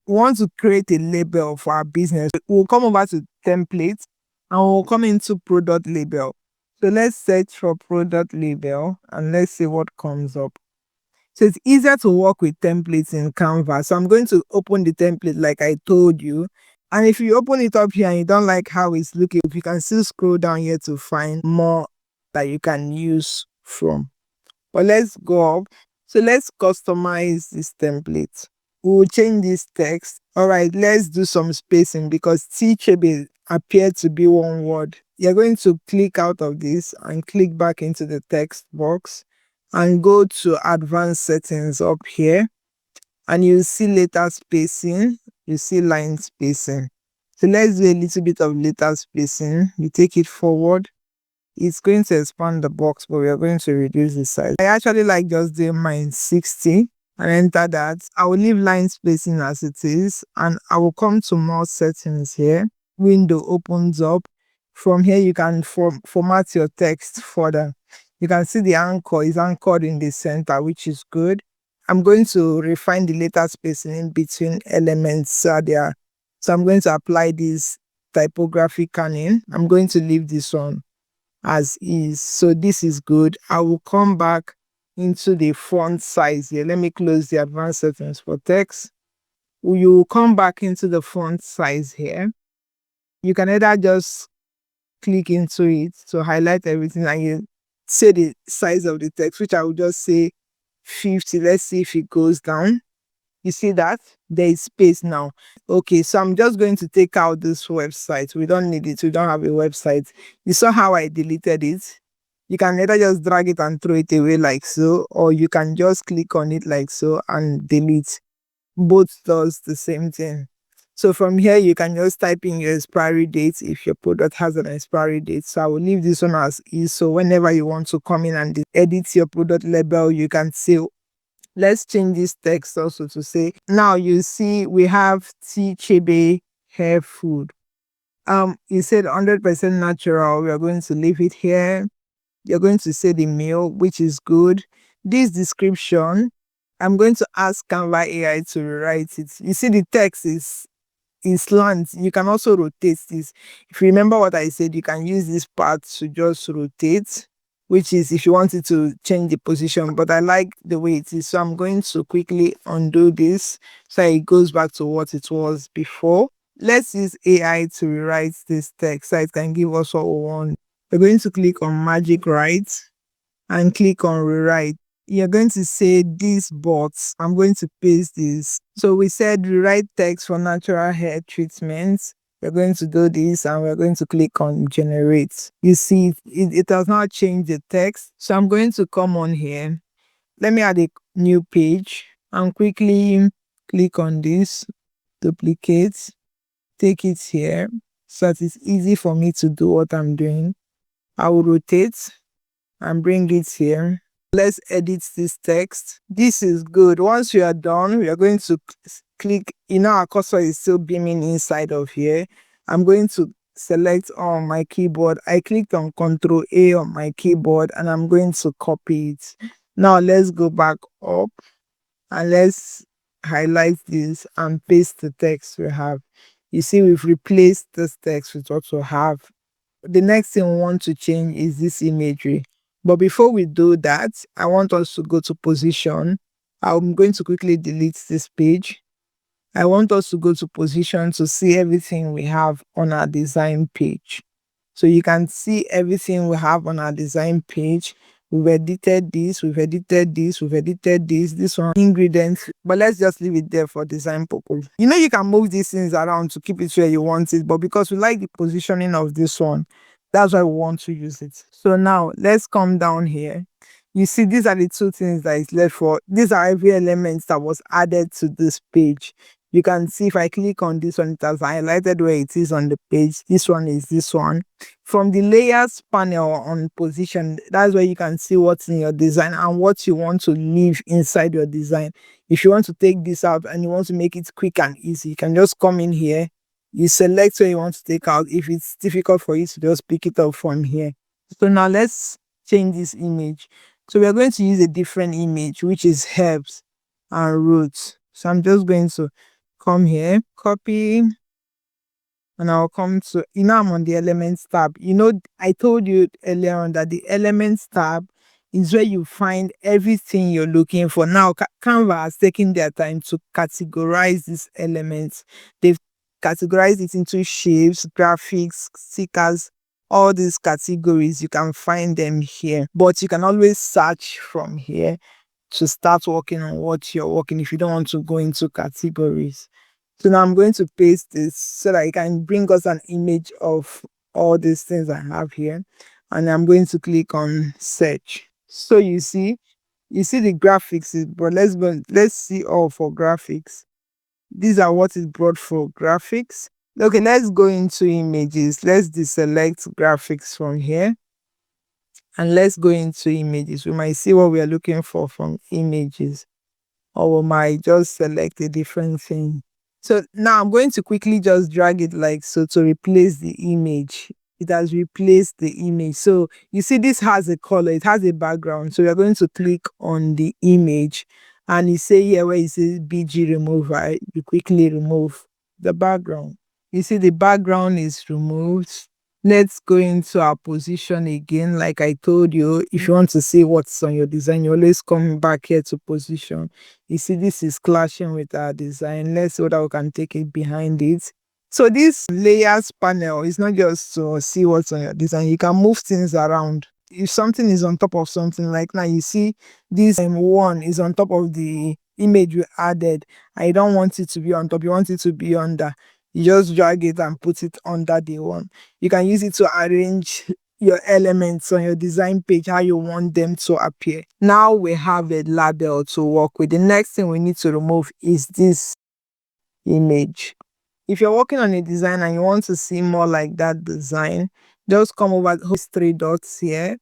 we want to create a label for our business. We'll come over to templates and we'll come into product label. So let's search for product label and let's see what comes up. So it's easier to work with templates in Canva. So I'm going to open the template like I told you. And if you open it up here and you don't like how it's looking, you can still scroll down here to find more that you can use from. But let's go up. So let's customize this template. We'll change this text. All right, let's do some spacing because teachable appeared to be one word. You're going to click out of this and click back into the text box and go to advanced settings up here, and you see letter spacing, you see line spacing. So let's do a little bit of letter spacing. You take it forward. It's going to expand the box, but we are going to reduce the size. I actually like just doing mine 60 and enter that. I will leave line spacing as it is, and I will come to more settings here. Window opens up. From here, you can format your text further. You can see the anchor is anchored in the center, which is good. I'm going to refine the letter spacing in between elements so there. So I'm going to apply this typography canon. I'm going to leave this one as is. So this is good. I will come back into the font size here. Let me close the advanced settings for text. You will come back into the font size here. You can either just click into it to highlight everything and you say the size of the text, which I will just say 50. Let's see if it goes down. You see that? There is space now. Okay, so I'm just going to take out this website. We don't need it. We don't have a website. You saw how I deleted it? You can either just drag it and throw it away like so, or you can just click on it like so and delete. Both does the same thing. So from here, you can just type in your expiry date if your product has an expiry date. So I will leave this one as is. So whenever you want to come in and edit your product label, you can say, let's change this text also to say, now you see we have tea chebe hair food. It said 100% natural. We are going to leave it here. You're going to say the meal, which is good. This description, I'm going to ask Canva AI to rewrite it. You see the text is in slant. You can also rotate this. If you remember what I said, you can use this part to just rotate, which is if you wanted to change the position, but I like the way it is. So I'm going to quickly undo this so it goes back to what it was before. Let's use AI to rewrite this text so it can give us what we want. We're going to click on Magic Write and click on Rewrite. You're going to say this box. I'm going to paste this. So we said rewrite text for natural hair treatments. We're going to do this and we're going to click on generate. You see, it does not change the text. So I'm going to come on here. Let me add a new page and quickly click on this, duplicate, take it here so that it's easy for me to do what I'm doing. I will rotate and bring it here. Let's edit this text. This is good. Once you are done, we are going to click. Our cursor is still beaming inside of here. I'm going to select on my keyboard. I clicked on Ctrl A on my keyboard and I'm going to copy it. Now let's go back up and let's highlight this and paste the text we have. You see, we've replaced this text with what we have. The next thing we want to change is this imagery. But before we do that, I want us to go to position. I'm going to quickly delete this page. I want us to go to position to see everything we have on our design page. So you can see everything we have on our design page. We've edited this, we've edited this, we've edited this one, ingredients, but let's just leave it there for design purpose. You can move these things around to keep it where you want it, but because we like the positioning of this one, that's why we want to use it. So now let's come down here. You see, these are the two things that is left for. These are every element that was added to this page. You can see if I click on this one, it has highlighted where it is on the page. This one is this one. From the layers panel on position, that's where you can see what's in your design and what you want to leave inside your design. If you want to take this out and you want to make it quick and easy, you can just come in here. You select where you want to take out. If it's difficult for you to just pick it up from here. So now let's change this image. So we are going to use a different image, which is herbs and roots. So I'm just going to come here, copy, and I'll come to, I'm on the Elements tab. I told you earlier on that the Elements tab is where you find everything you're looking for. Now, Canva has taken their time to categorize these elements. They've categorized it into shapes, graphics, stickers, all these categories. You can find them here, but you can always search from here to start working on what you're working if you don't want to go into categories. So now I'm going to paste this so that it can bring us an image of all these things I have here. And I'm going to click on search. So you see the graphics is brought. Let's see all for graphics. These are what is brought for graphics. Okay, let's go into images. Let's deselect graphics from here. And let's go into images. We might see what we are looking for from images. Or we might just select a different thing. So now I'm going to quickly just drag it like so to replace the image. It has replaced the image. So you see this has a color, it has a background. So we are going to click on the image and you say here where it says BG remove, right? You quickly remove the background. You see the background is removed. Let's go into our position again. Like I told you, if you want to see what's on your design, you always come back here to position. You see this is clashing with our design. Let's see whether we can take it behind it. So this layers panel is not just to see what's on your design. You can move things around. If something is on top of something, like now you see this one is on top of the image we added. I don't want it to be on top. You want it to be under. You just drag it and put it under the one. You can use it to arrange your elements on your design page, how you want them to appear. Now we have a label to work with. The next thing we need to remove is this image. If you're working on a design and you want to see more like that design, just come over to those three dots here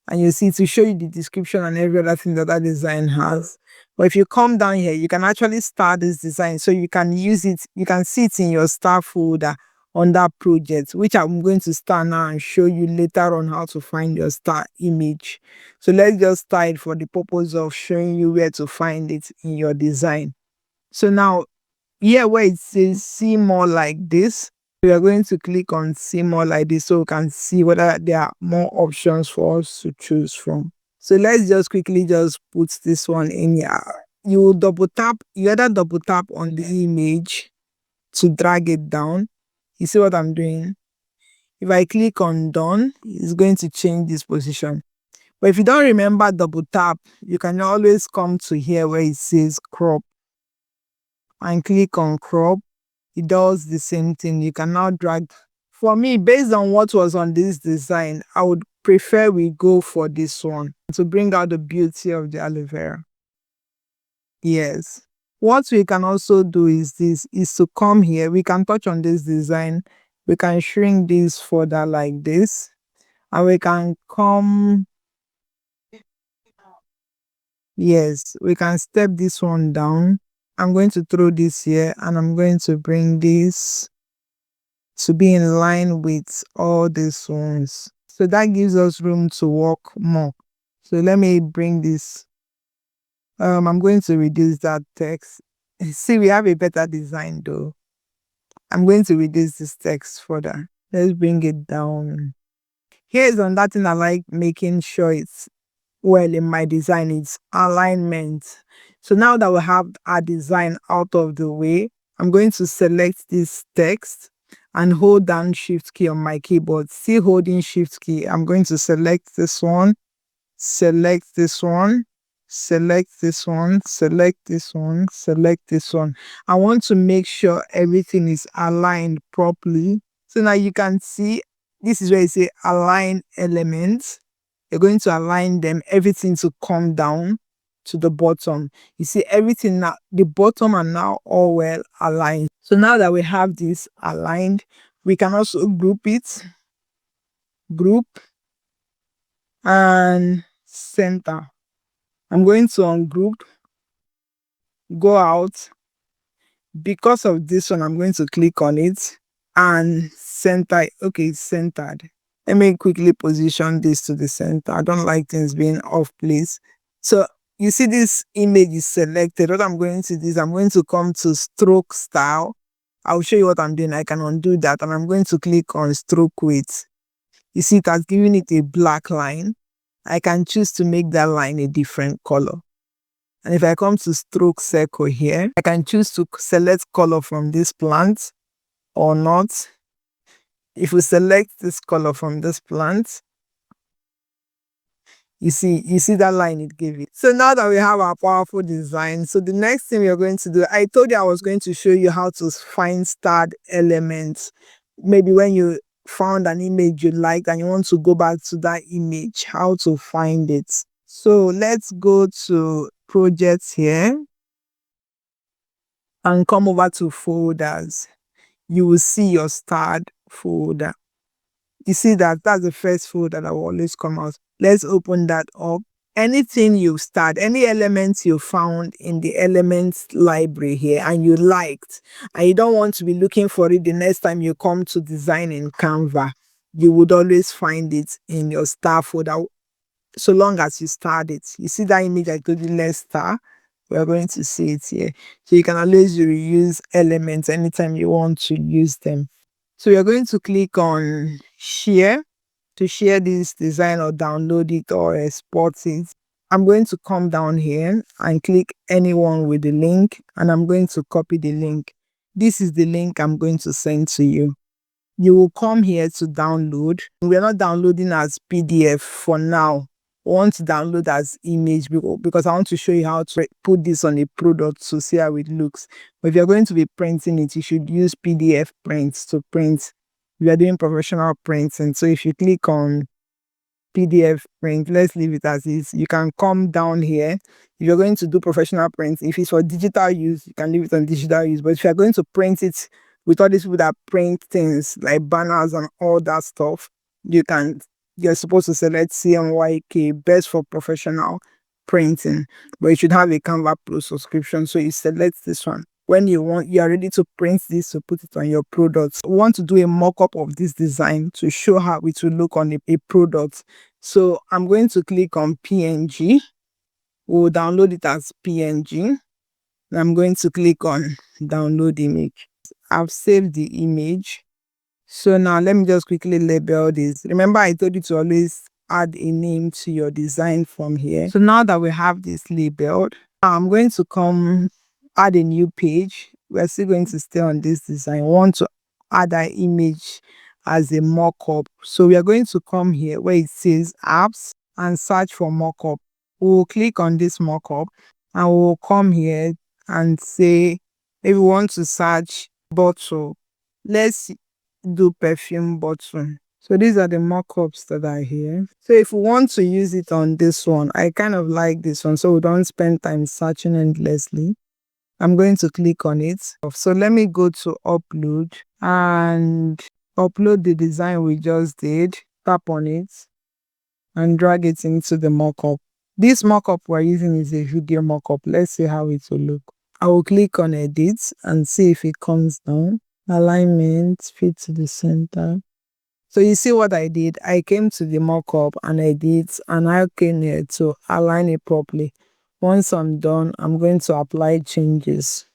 and you see to show you the description and every other thing that that design has. But if you come down here, you can actually start this design so you can use it, you can see it in your star folder on that project, which I'm going to start now and show you later on how to find your star image. So let's just start it for the purpose of showing you where to find it in your design. So now here where it says see more like this, we are going to click on see more like this so we can see whether there are more options for us to choose from. So let's just quickly just put this one in here. You either double tap on the image to drag it down. You see what I'm doing? If I click on done, it's going to change this position. But if you don't remember double tap, you can always come to here where it says crop and click on crop. It does the same thing. You can now drag. For me, based on what was on this design, I would prefer we go for this one to bring out the beauty of the aloe vera. Yes. What we can also do is to come here. We can touch on this design. We can shrink this further like this. And we can come. Yes, we can step this one down. I'm going to throw this here and I'm going to bring this to be in line with all these ones. So that gives us room to work more. So let me bring this. I'm going to reduce that text. See, we have a better design though. I'm going to reduce this text further. Let's bring it down. Here's on that thing I like making sure it's well in my design, it's alignment. So now that we have our design out of the way, I'm going to select this text and hold down shift key on my keyboard. Still holding shift key, I'm going to select this one, select this one, select this one, select this one, select this one. I want to make sure everything is aligned properly. So now you can see this is where it says align elements. You're going to align them, everything to come down to the bottom. You see everything now, the bottom are now all well aligned. So now that we have this aligned, we can also group it, group and center. I'm going to ungroup, go out. Because of this one, I'm going to click on it and center. Okay, it's centered. Let me quickly position this to the center. I don't like things being off place. So you see this image is selected. What I'm going to do is I'm going to come to stroke style. I'll show you what I'm doing. I can undo that, and I'm going to click on stroke weight. You see it has given it a black line. I can choose to make that line a different color. And if I come to stroke circle here, I can choose to select color from this plant or not. If we select this color from this plant, you see that line it gave it. So now that we have our powerful design, so the next thing we are going to do, I told you I was going to show you how to find starred elements. Maybe when you found an image you liked and you want to go back to that image, how to find it. So let's go to projects here and come over to folders. You will see your starred folder. You see that's the first folder that will always come out. Let's open that up. Anything you start, any elements you found in the elements library here and you liked, and you don't want to be looking for it the next time you come to design in Canva, you would always find it in your star folder so long as you start it. You see that image I told you, let's start. We're going to see it here. So you can always reuse elements anytime you want to use them. So you're going to click on share to share this design or download it or export it. I'm going to come down here and click anyone with the link, and I'm going to copy the link. This is the link I'm going to send to you. You will come here to download. We're not downloading as PDF for now. I want to download as image because I want to show you how to put this on a product to see how it looks. But if you're going to be printing it, you should use PDF prints to print. We are doing professional printing. So if you click on PDF print, let's leave it as is. You can come down here. If you're going to do professional print, if it's for digital use, you can leave it on digital use. But if you're going to print it with all these people that print things like banners and all that stuff, you're supposed to select CMYK, best for professional printing. But you should have a Canva Pro subscription, so you select this one. When you are ready to print this to put it on your products. We want to do a mock-up of this design to show how it will look on a product. So I'm going to click on PNG. We'll download it as PNG. And I'm going to click on download image. I've saved the image. So now let me just quickly label this. Remember I told you to always add a name to your design from here. So now that we have this labeled, I'm going to come add a new page. We're still going to stay on this design. We want to add an image as a mock-up. So we are going to come here where it says apps and search for mock-up. We'll click on this mock-up and we'll come here and say if we want to search bottle, let's do perfume bottle. So these are the mock-ups that are here. So if we want to use it on this one, I kind of like this one so we don't spend time searching endlessly. I'm going to click on it. So let me go to upload and upload the design we just did. Tap on it and drag it into the mock-up. This mock-up we're using is a video mock-up. Let's see how it will look. I will click on edit and see if it comes down. Alignment, fit to the center. So you see what I did? I came to the mock-up and edit, and I came here to align it properly. Once I'm done, I'm going to apply changes.